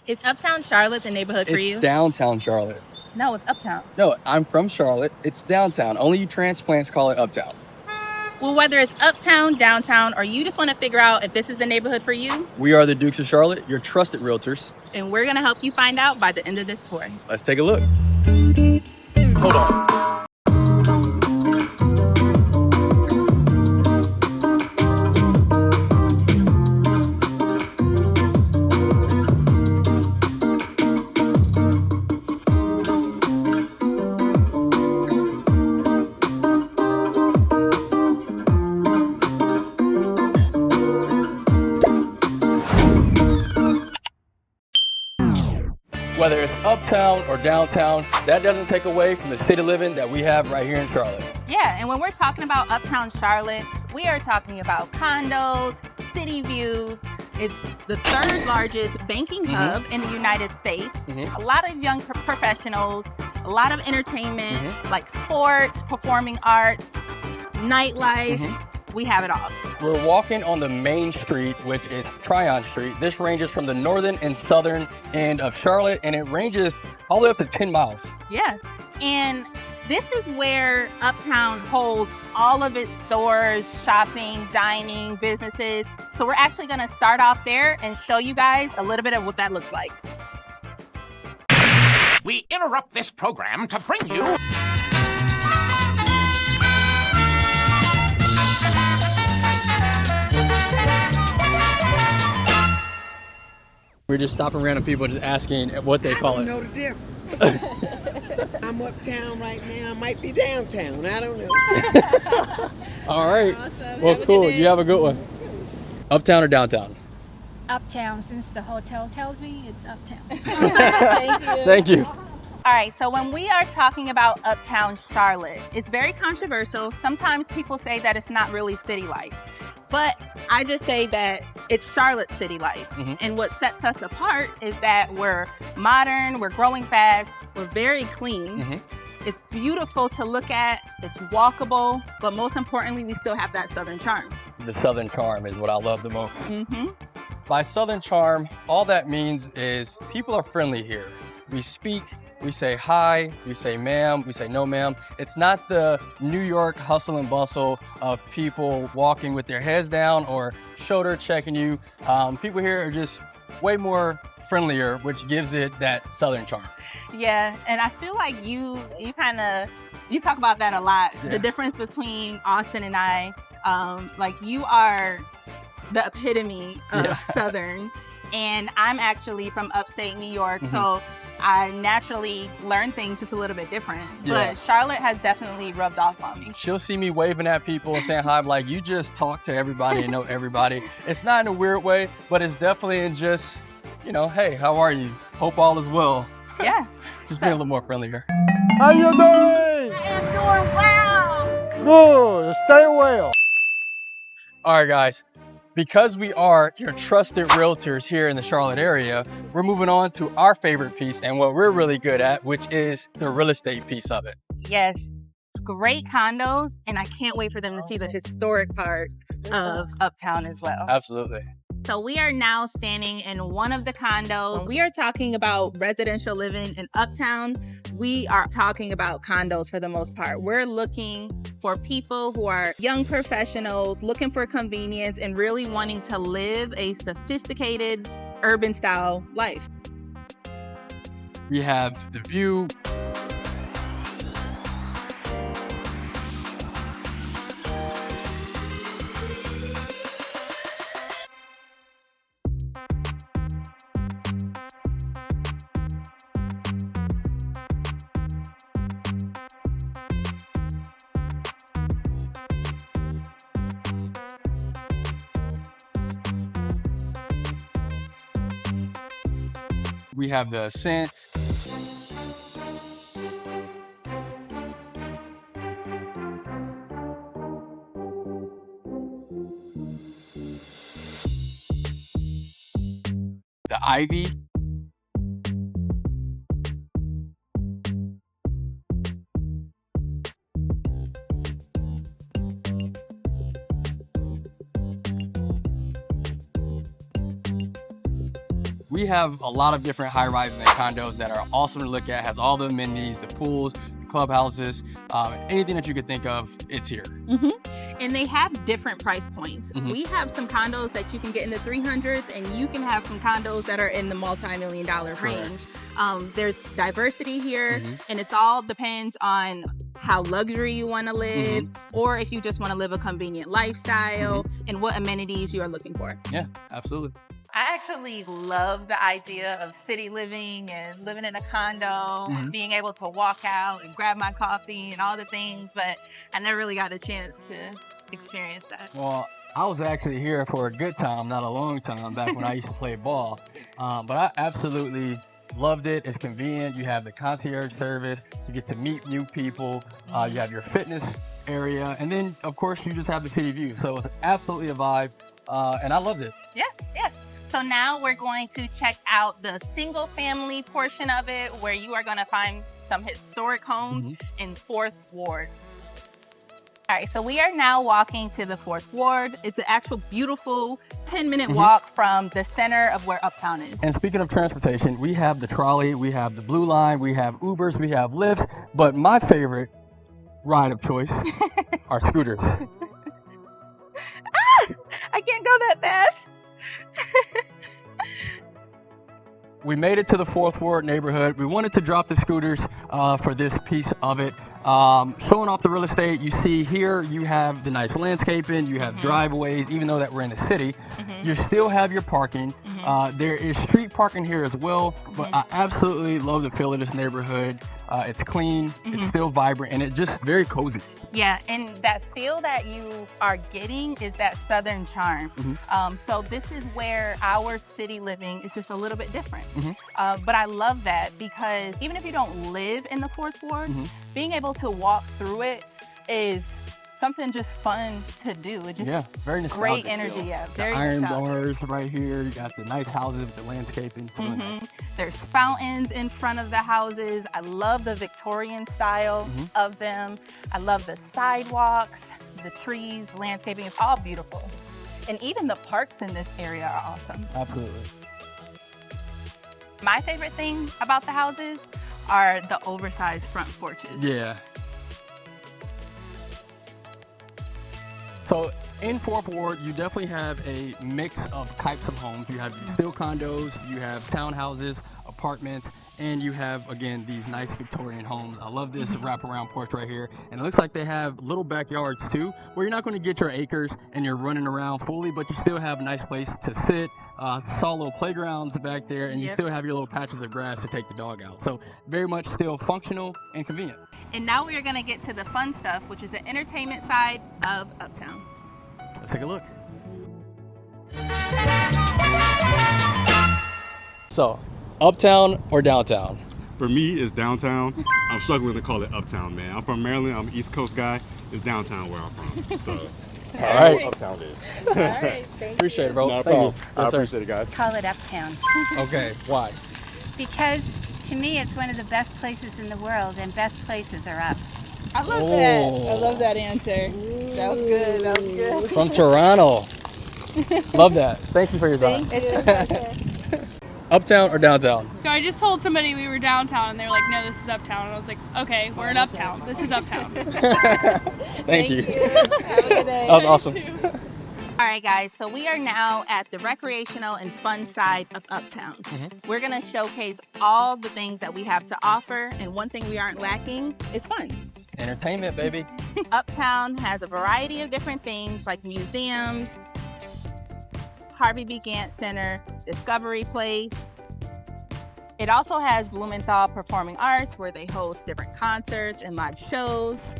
Is Uptown Charlotte the neighborhood for you? It's downtown Charlotte. No, it's Uptown. No, I'm from Charlotte. It's downtown. Only you transplants call it Uptown. Well, whether it's Uptown, downtown, or you just want to figure out if this is the neighborhood for you, We are the Dukes of Charlotte, your trusted realtors. and we're going to help you find out by the end of this tour. Let's take a look. Hold on. Whether it's uptown or downtown, that doesn't take away from the city living that we have right here in Charlotte. Yeah, and when we're talking about Uptown Charlotte, we are talking about condos, city views. It's the third largest banking hub in the United States. A lot of young professionals, a lot of entertainment, like sports, performing arts, nightlife. We have it all. We're walking on the main street, which is Tryon Street. This ranges from the northern and southern end of Charlotte, and it ranges all the way up to 10 miles. Yeah, and this is where Uptown holds all of its stores, shopping, dining, businesses. So we're actually gonna start off there and show you guys a little bit of what that looks like. We interrupt this program to bring you... We're just stopping random people, just asking what they call it. I don't know the difference. I'm uptown right now. I might be downtown. I don't know. All right. Awesome. Well, Have a cool. good day. You have a good one. Uptown or downtown? Uptown, since the hotel tells me it's uptown. Thank you. All right, so when we are talking about Uptown Charlotte, it's very controversial. Sometimes people say that it's not really city life, but I just say that it's Charlotte city life. And what sets us apart is that we're modern, we're growing fast, we're very clean. It's beautiful to look at, it's walkable, but most importantly, we still have that Southern charm. The Southern charm is what I love the most. By Southern charm, all that means is people are friendly here. We speak, we say hi, we say ma'am, we say no ma'am. It's not the New York hustle and bustle of people walking with their heads down or shoulder checking you. People here are just way more friendlier, which gives it that Southern charm. Yeah, and I feel like you talk about that a lot. Yeah. The difference between Austin and I, like you are the epitome of Southern, and I'm actually from upstate New York, so I naturally learn things just a little bit different. Yeah. But Charlotte has definitely rubbed off on me. She'll see me waving at people and saying hi. I'm like, you just talk to everybody and know everybody. It's not in a weird way, but it's definitely in just, you know, hey, how are you? Hope all is well. Yeah. Just being a little more friendlier. How you doing? I am doing well. Good. Stay well. All right, guys. Because we are your trusted realtors here in the Charlotte area, we're moving on to our favorite piece and what we're really good at, which is the real estate piece of it. Yes. Great condos, and I can't wait for them to see the historic part of Uptown as well. Absolutely. So we are now standing in one of the condos. We are talking about residential living in Uptown. We are talking about condos for the most part. We're looking for people who are young professionals, looking for convenience and really wanting to live a sophisticated urban style life. We have the view. We have the ascent. The ivy. We have a lot of different high rises and condos that are awesome to look at, has all the amenities, the pools, the clubhouses, anything that you could think of, it's here. And they have different price points. We have some condos that you can get in the 300s, and you can have some condos that are in the multi-million-dollar range. There's diversity here, and it's all depends on how luxury you want to live, or if you just want to live a convenient lifestyle, and what amenities you are looking for. Yeah, absolutely. I actually love the idea of city living and living in a condo, being able to walk out and grab my coffee and all the things, but I never really got a chance to experience that. Well, I was actually here for a good time, not a long time, back when I used to play ball. But I absolutely loved it. It's convenient. You have the concierge service. You get to meet new people. You have your fitness area. And then, of course, you just have the city view. So it's absolutely a vibe. And I loved it. Yeah. So now we're going to check out the single family portion of it, where you are going to find some historic homes in 4th Ward. All right, so we are now walking to the 4th Ward. It's an actual beautiful 10-minute walk from the center of where Uptown is. And speaking of transportation, we have the trolley, we have the Blue Line, we have Ubers, we have Lyfts, but my favorite ride of choice are scooters. I can't go that fast. We made it to the 4th Ward neighborhood. We wanted to drop the scooters for this piece of it. Showing off the real estate, you see here you have the nice landscaping, you have driveways, even though that we're in the city. You still have your parking. There is street parking here as well, but I absolutely love the feel of this neighborhood. It's clean, it's still vibrant, and it's just very cozy. Yeah, and that feel that you are getting is that Southern charm. So this is where our city living is just a little bit different. But I love that, because even if you don't live in the 4th Ward, being able to walk through it is something just fun to do. It just very nostalgic. Great energy. Yeah, very the iron nostalgic. bars right here. You got the nice houses with the landscaping. There's fountains in front of the houses. I love the Victorian style of them. I love the sidewalks, the trees, landscaping. It's all beautiful. And even the parks in this area are awesome. Absolutely. My favorite thing about the houses are the oversized front porches. Yeah. So in 4th Ward, you definitely have a mix of types of homes. You have still condos, you have townhouses, apartments, and you have, again, these nice Victorian homes. I love this wraparound porch right here. And it looks like they have little backyards too, where you're not going to get your acres and you're running around fully, but you still have a nice place to sit. Saw little playgrounds back there, and you still have your little patches of grass to take the dog out. So very much still functional and convenient. And now we are going to get to the fun stuff, which is the entertainment side of Uptown. Let's take a look. So, Uptown or downtown? For me, it's downtown. I'm struggling to call it Uptown, man. I'm from Maryland. I'm an East Coast guy. It's downtown where I'm from. So, all right. Uptown is. All right, Appreciate it, bro. No Thank problem. you. I appreciate it, guys. Call it Uptown. Okay, why? Because to me, it's one of the best places in the world, and best places are up. I love that. I love that answer. That was good. That was good. From Toronto. Love that. Thank you for your time. Uptown or downtown? So I just told somebody we were downtown, and they were like, no, this is Uptown. And I was like, okay, we're in Uptown. This is Uptown. Thank you. Have a good day. That was awesome. All right, guys, so we are now at the recreational and fun side of Uptown. We're gonna showcase all the things that we have to offer, and one thing we aren't lacking is fun. Entertainment, baby. Uptown has a variety of different things like museums, Harvey B. Gantt Center, Discovery Place. It also has Blumenthal Performing Arts, where they host different concerts and live shows.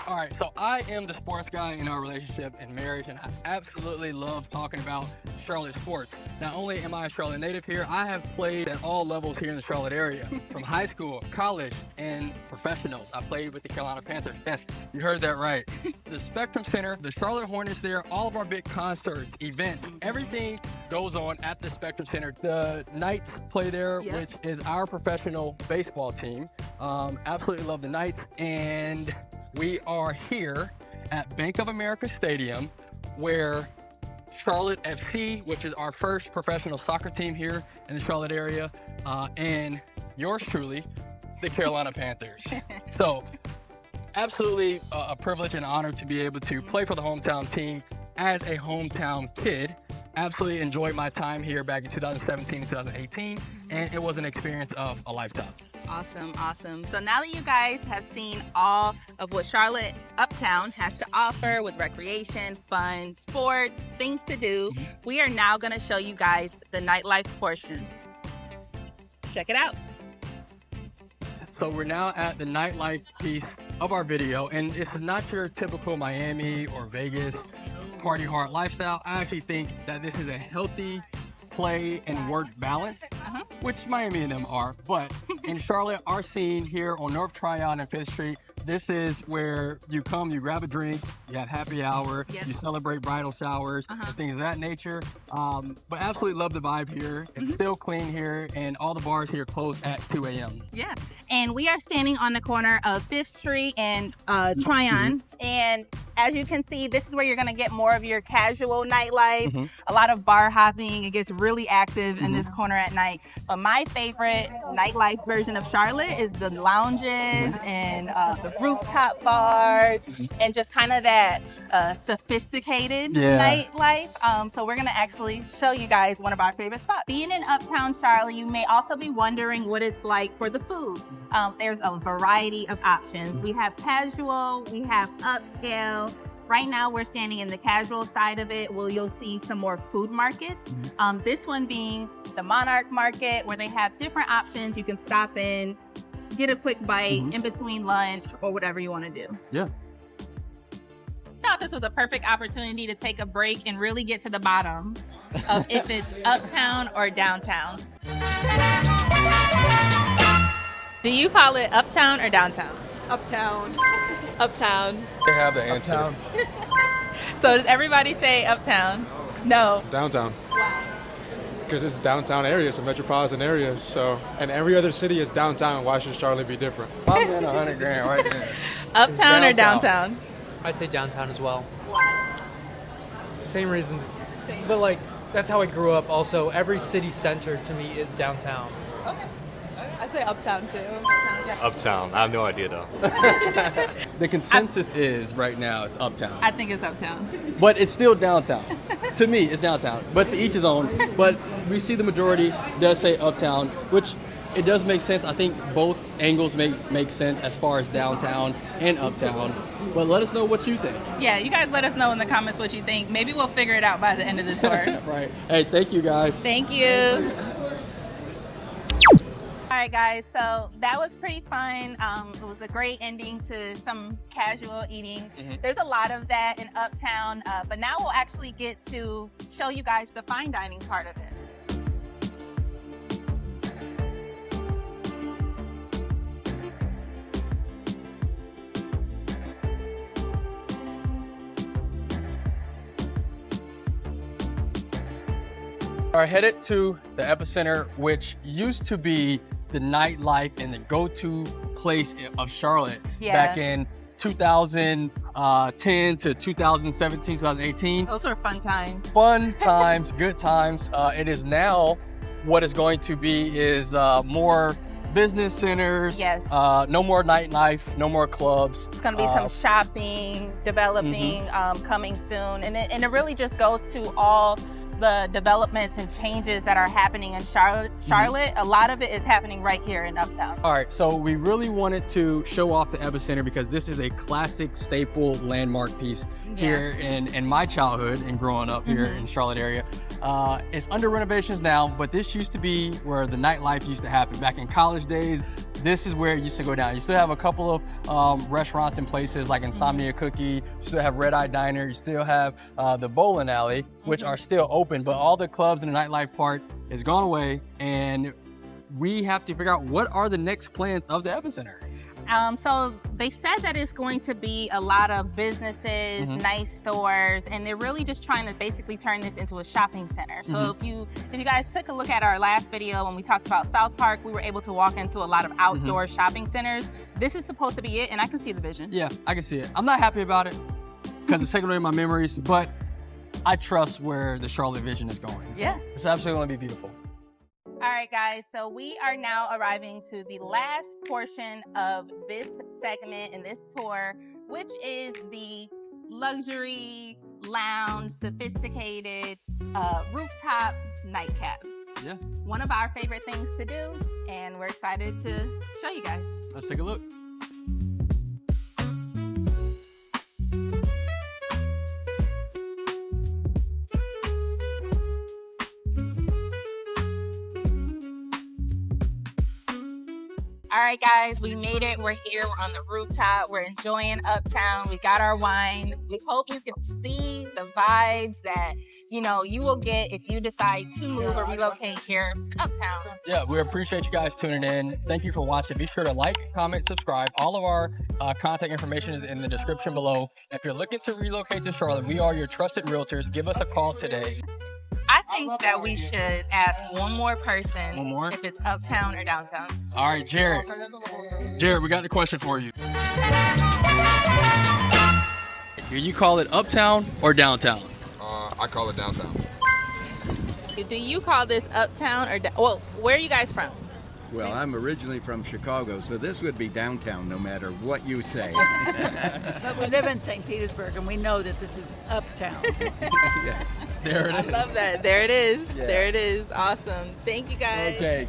All right, so I am the sports guy in our relationship and marriage, and I absolutely love talking about Charlotte sports. Not only am I a Charlotte native here, I have played at all levels here in the Charlotte area, from high school, college, and professionals. I played with the Carolina Panthers. Yes, you heard that right. The Spectrum Center, the Charlotte Hornets there, all of our big concerts, events, everything goes on at the Spectrum Center. The Knights play there, which is our professional baseball team. Absolutely love the Knights, and we are here at Bank of America Stadium, where Charlotte FC, which is our first professional soccer team here in the Charlotte area, and yours truly, the Carolina Panthers. So, absolutely a privilege and honor to be able to play for the hometown team as a hometown kid. Absolutely enjoyed my time here back in 2017 and 2018, and it was an experience of a lifetime. Awesome, awesome. So now that you guys have seen all of what Charlotte Uptown has to offer with recreation, fun, sports, things to do, we are now going to show you guys the nightlife portion. Check it out. So we're now at the nightlife piece of our video, and this is not your typical Miami or Vegas party hard lifestyle. I actually think that this is a healthy play and work balance, which Miami and them are. But in Charlotte, our scene here on North Tryon and 5th Street, this is where you come, you grab a drink, you have happy hour, you celebrate bridal showers, and things of that nature. But absolutely love the vibe here. It's still clean here, and all the bars here close at 2 a.m. Yeah, and we are standing on the corner of 5th Street and Tryon. And as you can see, this is where you're gonna get more of your casual nightlife, a lot of bar hopping. It gets really active in this corner at night. But my favorite nightlife version of Charlotte is the lounges and the rooftop bars and just kind of that sophisticated nightlife. So we're gonna actually show you guys one of our favorite spots. Being in Uptown Charlotte, you may also be wondering what it's like for the food. There's a variety of options. We have casual, we have upscale. Right now we're standing in the casual side of it where you'll see some more food markets. This one being the Monarch market, where they have different options. You can stop in, get a quick bite in between lunch or whatever you want to do. Yeah. I thought this was a perfect opportunity to take a break and really get to the bottom of if it's uptown or downtown. Do you call it uptown or downtown? Uptown. Uptown. They have the answer. So does everybody say uptown? No. Downtown. Because it's a downtown area, it's a metropolitan area, so, and every other city is downtown. Why should Charlotte be different? I'm getting $100,000 right there. Uptown or downtown? I say downtown as well. Why? Same reasons, but like that's how I grew up. Also, every city center to me is downtown. Okay. I say uptown too. Uptown. I have no idea though. The consensus is right now it's uptown. I think it's uptown. But it's still downtown. To me, it's downtown. But to each his own. But we see the majority does say uptown, which it does make sense. I think both angles make sense as far as downtown and uptown. But let us know what you think. Yeah, you guys let us know in the comments what you think. Maybe we'll figure it out by the end of this tour. Right. Hey, thank you guys. Thank you. All right, guys, so that was pretty fun. It was a great ending to some casual eating. There's a lot of that in Uptown, but now we'll actually get to show you guys the fine dining part of it. Are headed to the Epicenter, which used to be the nightlife and the go-to place of Charlotte back in 2010 to 2017, 2018. Those were fun times. Fun times, good times. It is now what is going to be is more business centers. Yes. No more nightlife, no more clubs. It's going to be some shopping, developing, coming soon. And it really just goes to all the developments and changes that are happening in Charlotte. A lot of it is happening right here in Uptown. All right, so we really wanted to show off the Epicenter because this is a classic staple landmark piece here in my childhood and growing up here in Charlotte area. It's under renovations now, but this used to be where the nightlife used to happen. Back in college days, this is where it used to go down. You still have a couple of restaurants and places like Insomnia Cookie, you still have Red Eye Diner, you still have the bowling alley, which are still open, but all the clubs and the nightlife part is gone away, and we have to figure out what are the next plans of the Epicenter. So they said that it's going to be a lot of businesses, nice stores, and they're really just trying to basically turn this into a shopping center. So if you guys took a look at our last video when we talked about SouthPark, we were able to walk into a lot of outdoor shopping centers. This is supposed to be it, and I can see the vision. Yeah, I can see it. I'm not happy about it because it's taking away my memories, but I trust where the Charlotte vision is going. So Yeah. It's absolutely going to be beautiful. All right, guys, so we are now arriving to the last portion of this segment and this tour, which is the luxury, lounge, sophisticated rooftop nightcap. Yeah. One of our favorite things to do, and we're excited to show you guys. Let's take a look. All right, guys, we made it. We're here. We're on the rooftop. We're enjoying Uptown. We got our wine. We hope you can see the vibes that, you will get if you decide to move or relocate here in Uptown. Yeah, we appreciate you guys tuning in. Thank you for watching. Be sure to like, comment, subscribe. All of our contact information is in the description below. If you're looking to relocate to Charlotte, we are your trusted realtors. Give us a call today. I think that we should ask one more person One more? if it's Uptown or downtown. All right, Jared. Jared, we got the question for you. Do you call it Uptown or downtown? I call it downtown. Do you call this Uptown or well, where are you guys from? Well, I'm originally from Chicago, so this would be downtown no matter what you say. But we live in St. Petersburg, and we know that this is Uptown. Yeah. There it is. I love that. There it is. Yeah. There it is. Awesome. Thank you, guys. Okay.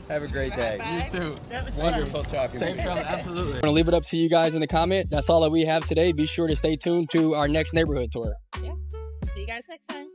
Have a great day. Bye. You too. That was Wonderful talking to Same you. Charlotte, absolutely. I'm going to leave it up to you guys in the comment. That's all that we have today. Be sure to stay tuned to our next neighborhood tour. Yeah. See you guys next time.